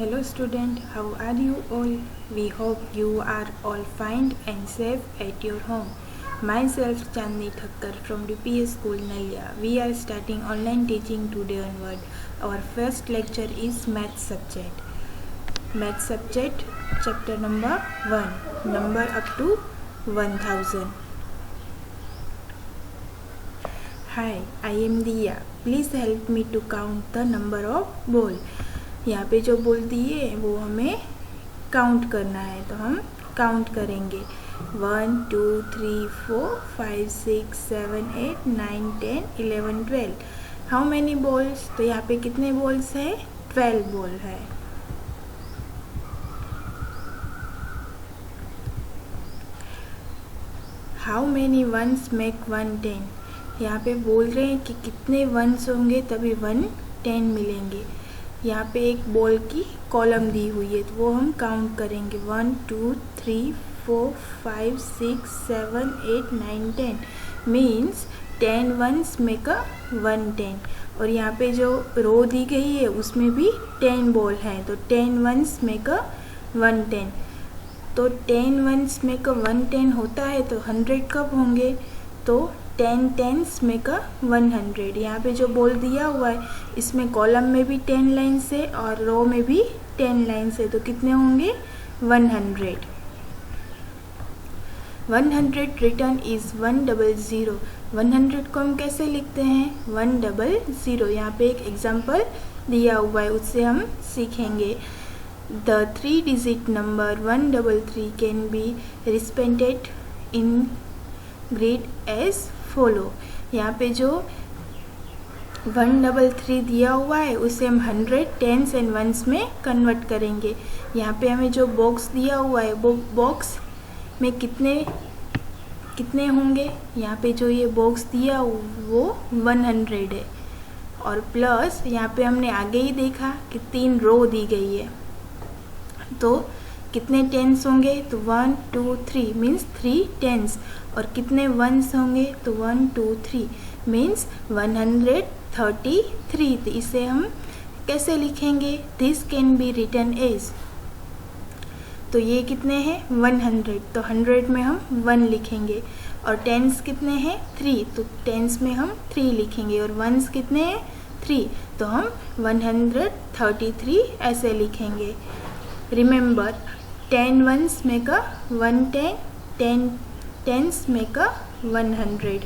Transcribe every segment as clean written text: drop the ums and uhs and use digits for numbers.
Hello student, how are you all? We hope you are all fine and safe at your home. Myself Chandni Thakkar from DPS School Nalia. We are starting online teaching today onward. Our first lecture is Math subject. Math subject chapter number 1, number up to 1000. Hi, I am Diya. Please help me to count the number of ball. यहाँ पे जो बोल दिए वो हमें count करना है, तो हम काउंट करेंगे 1 2 3 4 5 6 7 8 9 10 11 12. How many balls? तो यहाँ पे कितने बॉल्स है? 12 बॉल है. How many ones make 110? यहाँ पे बोल रहे हैं कि कितने वंस होंगे तभी 110 मिलेंगे. यहाँ पे एक बॉल की कॉलम दी हुई है तो वो हम काउंट करेंगे 1 2 3 4 5 6 7 8 9 10 मीन्स 10 वंस मेक अ 110. और यहाँ पे जो रो दी गई है उसमें भी 10 बॉल हैं तो 10 वंस मेक अ 110. तो 10 वंस मेक अ 110 होता है तो 100 कब होंगे? तो 10 टेंस मेक अ 100. यहाँ पे जो बोल दिया हुआ है इसमें कॉलम में भी 10 लाइन्स है और रो में भी 10 लाइन्स है तो कितने होंगे? 100. 100 रिटर्न इज 100. 100 को हम कैसे लिखते हैं? 100. यहाँ पे एक एग्जाम्पल दिया हुआ है उससे हम सीखेंगे. The 3 digit number 133 can be represented in grid as follow. यहाँ पे जो 133 दिया हुआ है उसे हम 100 टेंस एंड वंस में कन्वर्ट करेंगे. यहाँ पे हमें जो बॉक्स दिया हुआ है वो बॉक्स में कितने होंगे? यहाँ पे जो ये बॉक्स दिया वो 100 है और प्लस यहाँ पे हमने आगे ही देखा कि 3 रो दी गई है तो कितने टेंस होंगे? तो 1 2 3 मीन्स 3 टेंस. और कितने वंस होंगे? तो 1 2 3 मीन्स 133. तो इसे हम कैसे लिखेंगे? This can be written as. तो ये कितने हैं? 100. तो 100 में हम 1 लिखेंगे. और टेंस कितने हैं? 3. तो टेंस में हम 3 लिखेंगे. और वंस कितने हैं? 3. तो हम 133 ऐसे लिखेंगे. Remember 10 ones make a 110. 10 tens make a 100.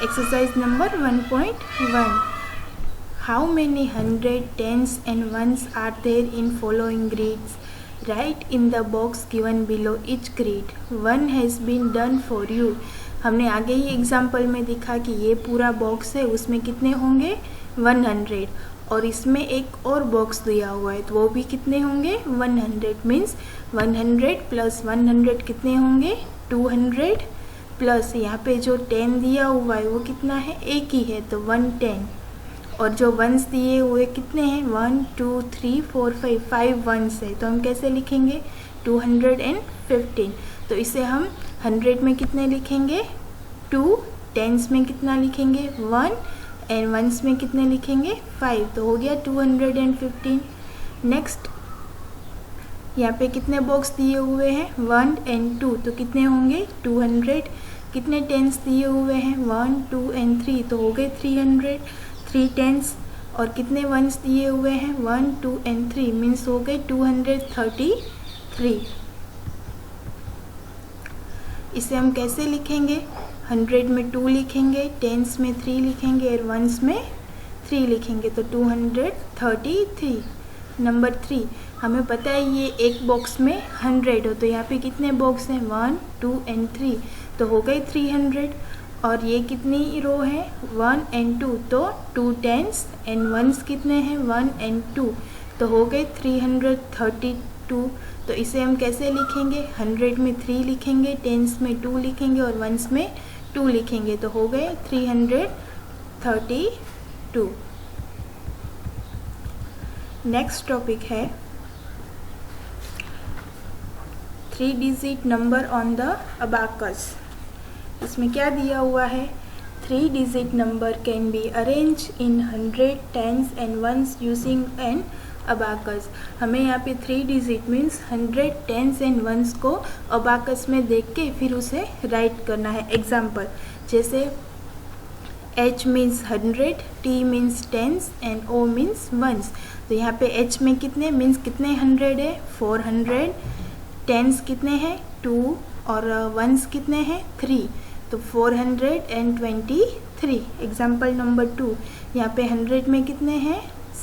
Exercise number 1.1. How many 100 tens and ones are there in following grids? Write in the box given below each grid. One has been done for you. हमने आगे ही example में दिखा कि ये पूरा box है उसमें कितने होंगे? 100. और इसमें एक और बॉक्स दिया हुआ है तो वो भी कितने होंगे? 100. मीन्स 100 प्लस 100 कितने होंगे? 200 प्लस यहाँ पे जो 10 दिया हुआ है वो कितना है? एक ही है तो 110. और जो वंस दिए हुए कितने हैं? 1 2 3 4 5 वंस है तो हम कैसे लिखेंगे? 215. तो इसे हम 100 में कितने लिखेंगे? 2. टेंस में कितना लिखेंगे? 1. एंड वंस में कितने लिखेंगे? 5. तो हो गया 215. नेक्स्ट यहाँ पे कितने बॉक्स दिए हुए हैं? 1 एंड 2 तो कितने होंगे? 200. कितने टेंस दिए हुए हैं? 1 2 एंड 3 तो हो गए 300. 3 टेंस. और कितने वंस दिए हुए हैं? 1 2 एंड 3 मीन्स हो गए 233. इसे हम कैसे लिखेंगे? 100 में 2 लिखेंगे, टेंस में 3 लिखेंगे और वंस में 3 लिखेंगे तो 233. नंबर 3. हमें पता है ये एक बॉक्स में 100 हो तो यहाँ पे कितने बॉक्स हैं? 1 2 एंड 3 तो हो गए 300. और ये कितनी रो है? 1 एंड 2 तो 2 टेंस एंड वंस कितने हैं? 1 एंड 2 तो हो गए 332. तो इसे हम कैसे लिखेंगे? 100 में 3 लिखेंगे, टेंस में 2 लिखेंगे और वंस में 2 लिखेंगे तो हो गए 332. नेक्स्ट टॉपिक है 3 digit number on the abacus. इसमें क्या दिया हुआ है? 3 digit number can be arranged in 100 tens and ones using an abacus। हमें यहाँ पे 3 digit means 100 tens and ones को अबाकस में देख के फिर उसे राइट करना है। एग्जाम्पल जैसे H means 100, T means tens and O means ones. तो यहाँ पे H में कितने मीन्स कितने 100 है 400, टेंस कितने हैं 2 और वंस कितने हैं 3, तो 423। एग्जाम्पल नंबर 2, यहाँ पे 100 में कितने हैं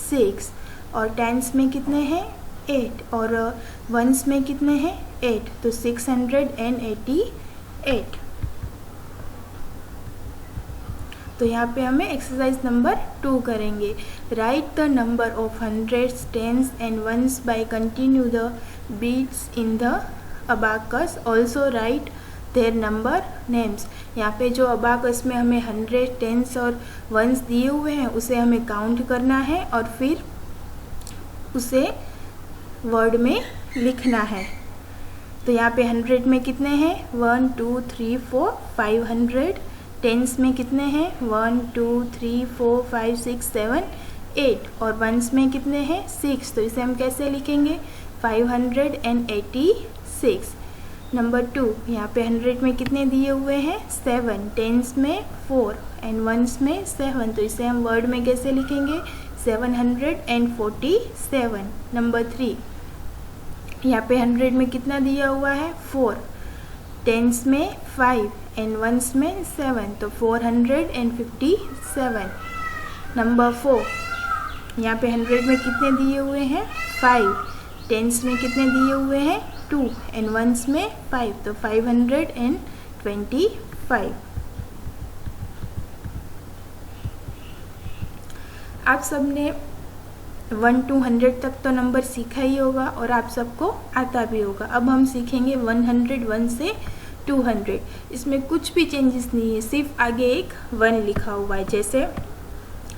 6 और टेंस में कितने हैं 8 और वंस में कितने हैं 8, तो 688। तो यहाँ पे हमें एक्सरसाइज नंबर 2 करेंगे। Write the number of hundreds tens and ones by continue the beats in the abacus, also write their number names. यहाँ पे जो अबाकस में हमें 100 टेंस और वंस दिए हुए हैं उसे हमें काउंट करना है और फिर उसे वर्ड में लिखना है। तो यहाँ पे 100 में कितने हैं 1 2 3 4 500, टेंस में कितने हैं 1 2 3 4 5 6 7 8 और वंस में कितने हैं 6, तो इसे हम कैसे लिखेंगे 586। नंबर 2, यहाँ पे 100 में कितने दिए हुए हैं 7, टेंस में 4 एंड वंस में 7, तो इसे हम वर्ड में कैसे लिखेंगे 747। नंबर 3, यहाँ पे 100 में कितना दिया हुआ है 4, टेंस में 5 एंड वंस में 7, तो 457। नंबर 4, यहाँ पे 100 में कितने दिए हुए हैं 5, टेंस में कितने दिए हुए हैं 2 एंड वंस में 5, तो 525। आप सबने 1 to 100 तक तो नंबर सीखा ही होगा और आप सबको आता भी होगा। अब हम सीखेंगे 101 से 200। इसमें कुछ भी चेंजेस नहीं है, सिर्फ आगे एक 1 लिखा हुआ है। जैसे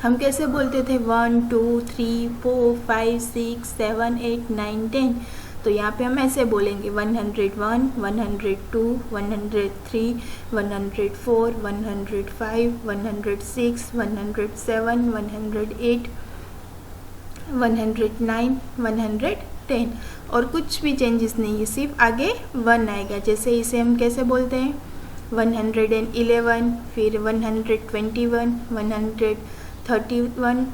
हम कैसे बोलते थे 1 2 3 4 5 6 7 8 9 10, तो यहाँ पे हम ऐसे बोलेंगे 101 102 103 104 105 106 107 108 109 110 और कुछ भी चेंजेस नहीं है, सिर्फ आगे 1 आएगा। जैसे इसे हम कैसे बोलते हैं 111, फिर 121 131 141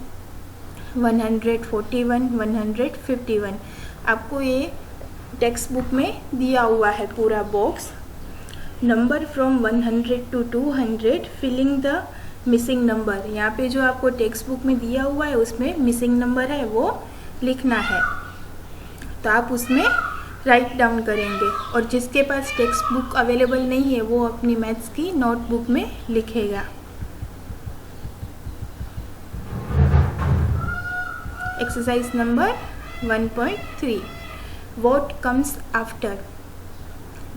151। आपको ये टेक्स्ट बुक में दिया हुआ है पूरा box. Number from 100 to 200 filling the missing number. यहाँ पे जो आपको टेक्स्ट बुक में दिया हुआ है उसमें मिसिंग नंबर है वो लिखना है, तो आप उसमें राइट डाउन करेंगे। और जिसके पास टेक्स्ट बुक अवेलेबल नहीं है वो अपनी मैथ्स की नोटबुक में लिखेगा। Exercise number 1.3, what comes after.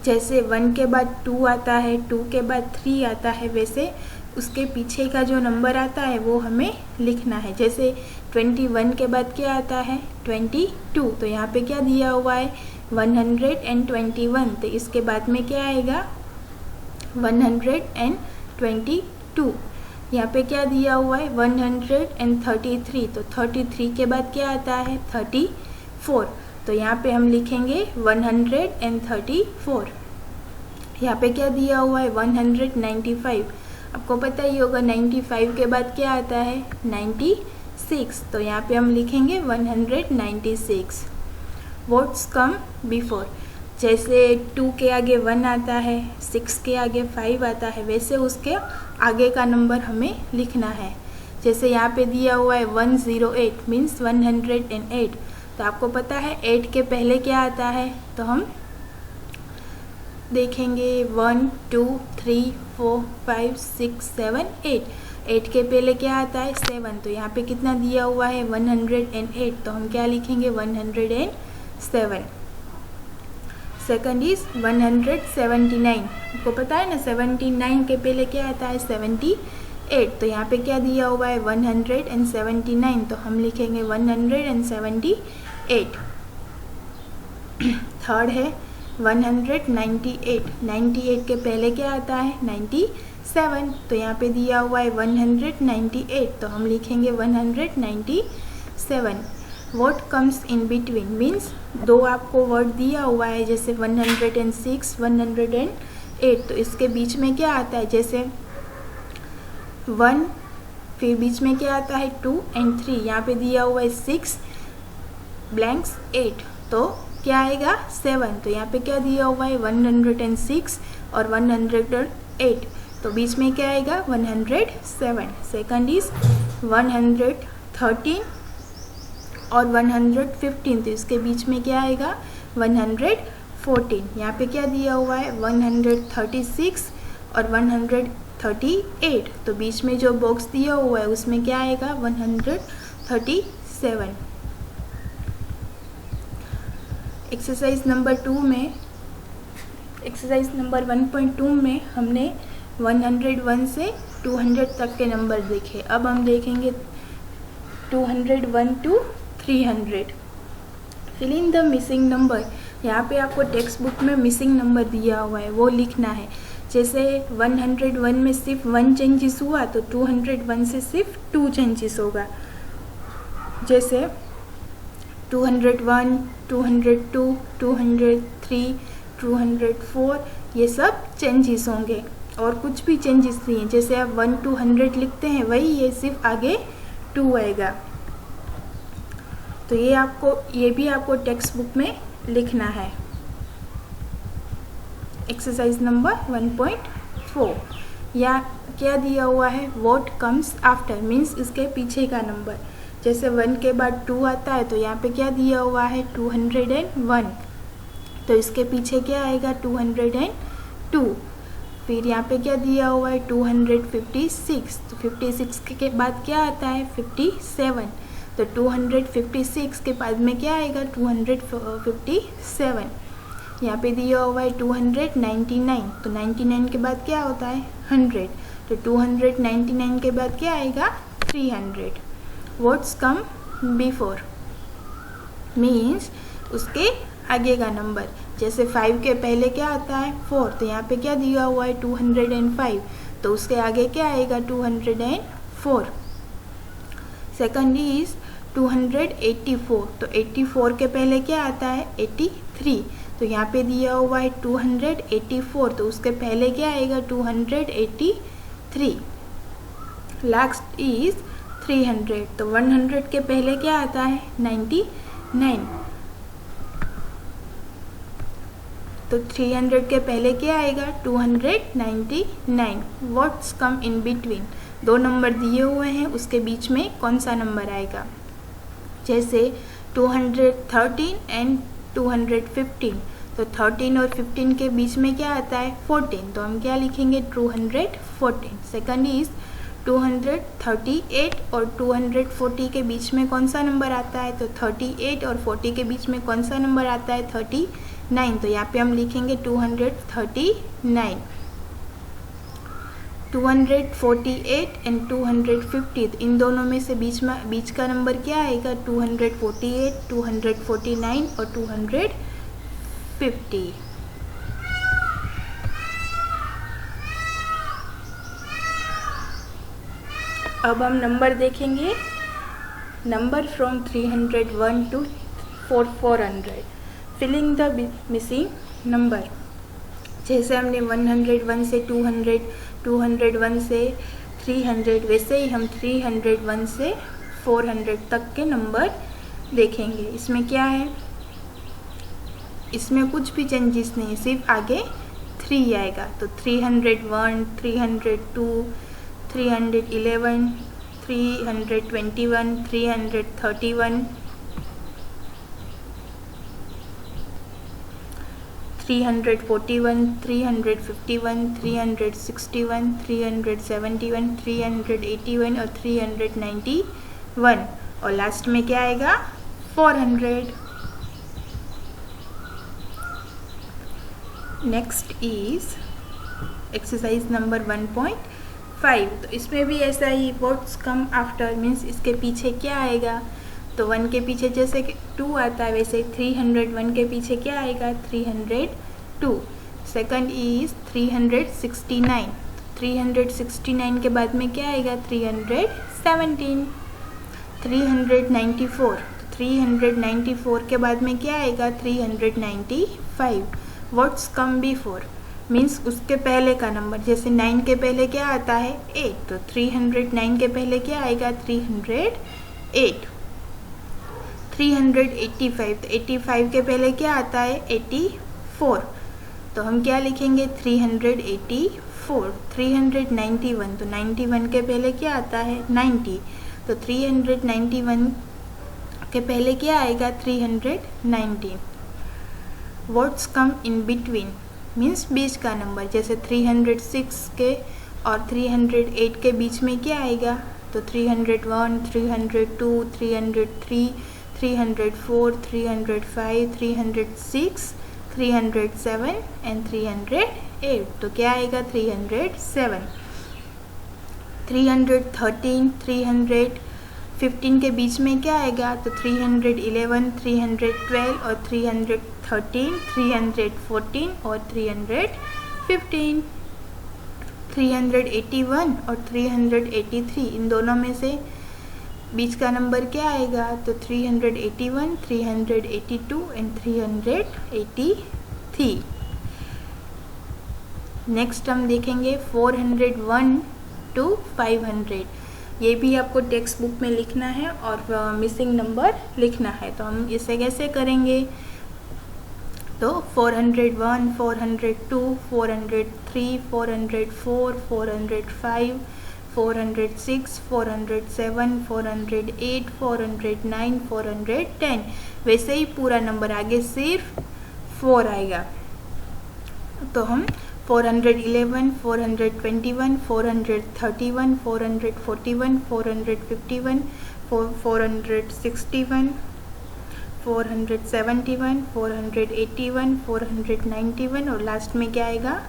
जैसे 1 के बाद 2 आता है, 2 के बाद 3 आता है, वैसे उसके पीछे का जो नंबर आता है वो हमें लिखना है। जैसे 21 के बाद क्या आता है 22, तो यहाँ पे क्या दिया हुआ है 121, तो इसके बाद में क्या आएगा 122। यहाँ पे क्या दिया हुआ है 133, तो 33 के बाद क्या आता है 34, तो यहाँ पे हम लिखेंगे 134। यहाँ पे क्या दिया हुआ है 195, आपको पता ही होगा 95 के बाद क्या आता है 96, तो यहाँ पे हम लिखेंगे 196। What's come before. जैसे 2 के आगे 1 आता है, 6 के आगे 5 आता है, वैसे उसके आगे का नंबर हमें लिखना है। जैसे यहाँ पे दिया हुआ है 108 मीन्स 108, तो आपको पता है 8 के पहले क्या आता है, तो हम देखेंगे 1 2 3 4 5 6 7 8, 8 के पहले क्या आता है 7, तो यहाँ पे कितना दिया हुआ है 108, तो हम क्या लिखेंगे 107। सेकंड इज 179, आपको पता है ना 79 के पहले क्या आता है 78, तो यहाँ पे क्या दिया हुआ है 179, तो हम लिखेंगे 178। थर्ड है 198, 98 के पहले क्या आता है 97, 7। तो यहाँ पे दिया हुआ है 198, तो हम लिखेंगे 197। What comes in between means दो आपको वर्ड दिया हुआ है, जैसे 106, 108, तो इसके बीच में क्या आता है, जैसे 1, फिर बीच में क्या आता है 2 एंड 3, यहाँ पे दिया हुआ है 6 ब्लैंक्स 8, तो क्या आएगा 7। तो यहाँ पे क्या दिया हुआ है 106 और 108, तो बीच में क्या आएगा 107। सेकंड इज 113 और 115, तो इसके बीच में क्या आएगा 114। यहाँ पे क्या दिया हुआ है 136 और 138, तो बीच में जो बॉक्स दिया हुआ है उसमें क्या आएगा 137। एक्सरसाइज नंबर 1.2 में हमने 101 से 200 तक के नंबर देखे। अब हम देखेंगे 201 to 300। Fill in the missing number. यहाँ पे आपको टेक्स्ट बुक में मिसिंग नंबर दिया हुआ है, वो लिखना है। जैसे 101 में सिर्फ 1 चेंजेस हुआ तो 201 से सिर्फ 2 चेंजेस होगा। जैसे 201, 202, 203, 204 ये सब चेंजेस होंगे और कुछ भी चेंजेस नहीं है। जैसे आप 1 to 100 लिखते हैं वही ये सिर्फ आगे 2 आएगा। तो ये भी आपको टेक्स्ट बुक में लिखना है। एक्सरसाइज नंबर 1.4 या क्या दिया हुआ है व्हाट कम्स आफ्टर मीन्स इसके पीछे का नंबर। जैसे 1 के बाद 2 आता है तो यहाँ पे क्या दिया हुआ है 201, तो इसके पीछे क्या आएगा 202। फिर यहाँ पे क्या दिया हुआ है 256, तो 56 के बाद क्या आता है 57, तो 256 के बाद में क्या आएगा 257। यहाँ पे दिया हुआ है 299, तो 99 के बाद क्या होता है 100, तो 299 के बाद क्या आएगा 300। व्हाट्स कम बिफोर मीन्स उसके आगे का नंबर। जैसे 5 के पहले क्या आता है 4, तो यहाँ पे क्या दिया हुआ है 205, तो उसके आगे क्या आएगा 204। सेकंड इज 284, तो 84 के पहले क्या आता है 83, तो यहाँ पे दिया हुआ है 284, तो उसके पहले क्या आएगा 283। लास्ट इज 300, तो 100 के पहले क्या आता है 99, तो 300 के पहले क्या आएगा 299। व्हाट्स कम इन बिटवीन, दो नंबर दिए हुए हैं उसके बीच में कौन सा नंबर आएगा। जैसे 213 एंड 215, तो 13 और 15 के बीच में क्या आता है 14, तो हम क्या लिखेंगे 214। सेकंड इज 238 और 240 के बीच में कौन सा नंबर आता है, तो 38 और 40 के बीच में कौन सा नंबर आता है 39, तो यहाँ पे हम लिखेंगे 239। 248 एंड 250, इन दोनों में से बीच का नंबर क्या आएगा 248, 249 और 250। अब हम नंबर देखेंगे, number from 301 to 400। Filling the missing number. जैसे हमने 101 से 200, 201 से 300, वैसे ही हम 301 से 400 तक के नंबर देखेंगे। इसमें क्या है, इसमें कुछ भी चेंजेस नहीं है, सिर्फ आगे 3 आएगा। तो 301, 302, 311, 321, 331, 341, 351, 361, 371, 381 और 391, और लास्ट में क्या आएगा 400। Next is exercise number 1.5। तो इसमें भी ऐसा ही व्हाट्स कम आफ्टर मीन्स इसके पीछे क्या आएगा। तो 1 के पीछे जैसे 2 आता है वैसे 301 के पीछे क्या आएगा 302। सेकंड इज 369, 369 के बाद में क्या आएगा? 317। 394, 394 के बाद में क्या आएगा? 395। व्हाट्स कम बिफोर मीन्स उसके पहले का नंबर, जैसे 9 के पहले क्या आता है? 8, तो 309 के पहले क्या आएगा? 308। 385, तो 85 के पहले क्या आता है? 84, तो हम क्या लिखेंगे? 384। 391, तो 91 के पहले क्या आता है? 90, तो 391 के पहले क्या आएगा? 319। What's come in between means बीच का नंबर, जैसे 306 के और 308 के बीच में क्या आएगा? तो 301, 302, 303, 304, 305, 306, 307 एंड 308, तो क्या आएगा? 307। 313, 315 के बीच में क्या आएगा? तो 311, 312 और 313, 314 और 315। 381 और 383, इन दोनों में से बीच का नंबर क्या आएगा? तो 381, 382 एंड 383। नेक्स्ट हम देखेंगे 401 to 500। ये भी आपको टेक्स्ट बुक में लिखना है और मिसिंग नंबर लिखना है, तो हम इसे कैसे करेंगे? तो 401, 402, 403, 404, 405, 406, 407, 408, 409, 410, वैसे ही पूरा नंबर आगे सिर्फ 4 आएगा। तो हम 411, 421, 431, 441, 451, 461, 471, 481, 491 और लास्ट में क्या आएगा?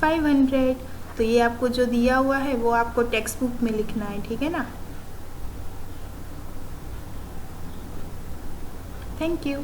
500। तो ये आपको जो दिया हुआ है वो आपको टेक्स्ट बुक में लिखना है, ठीक है ना? Thank you.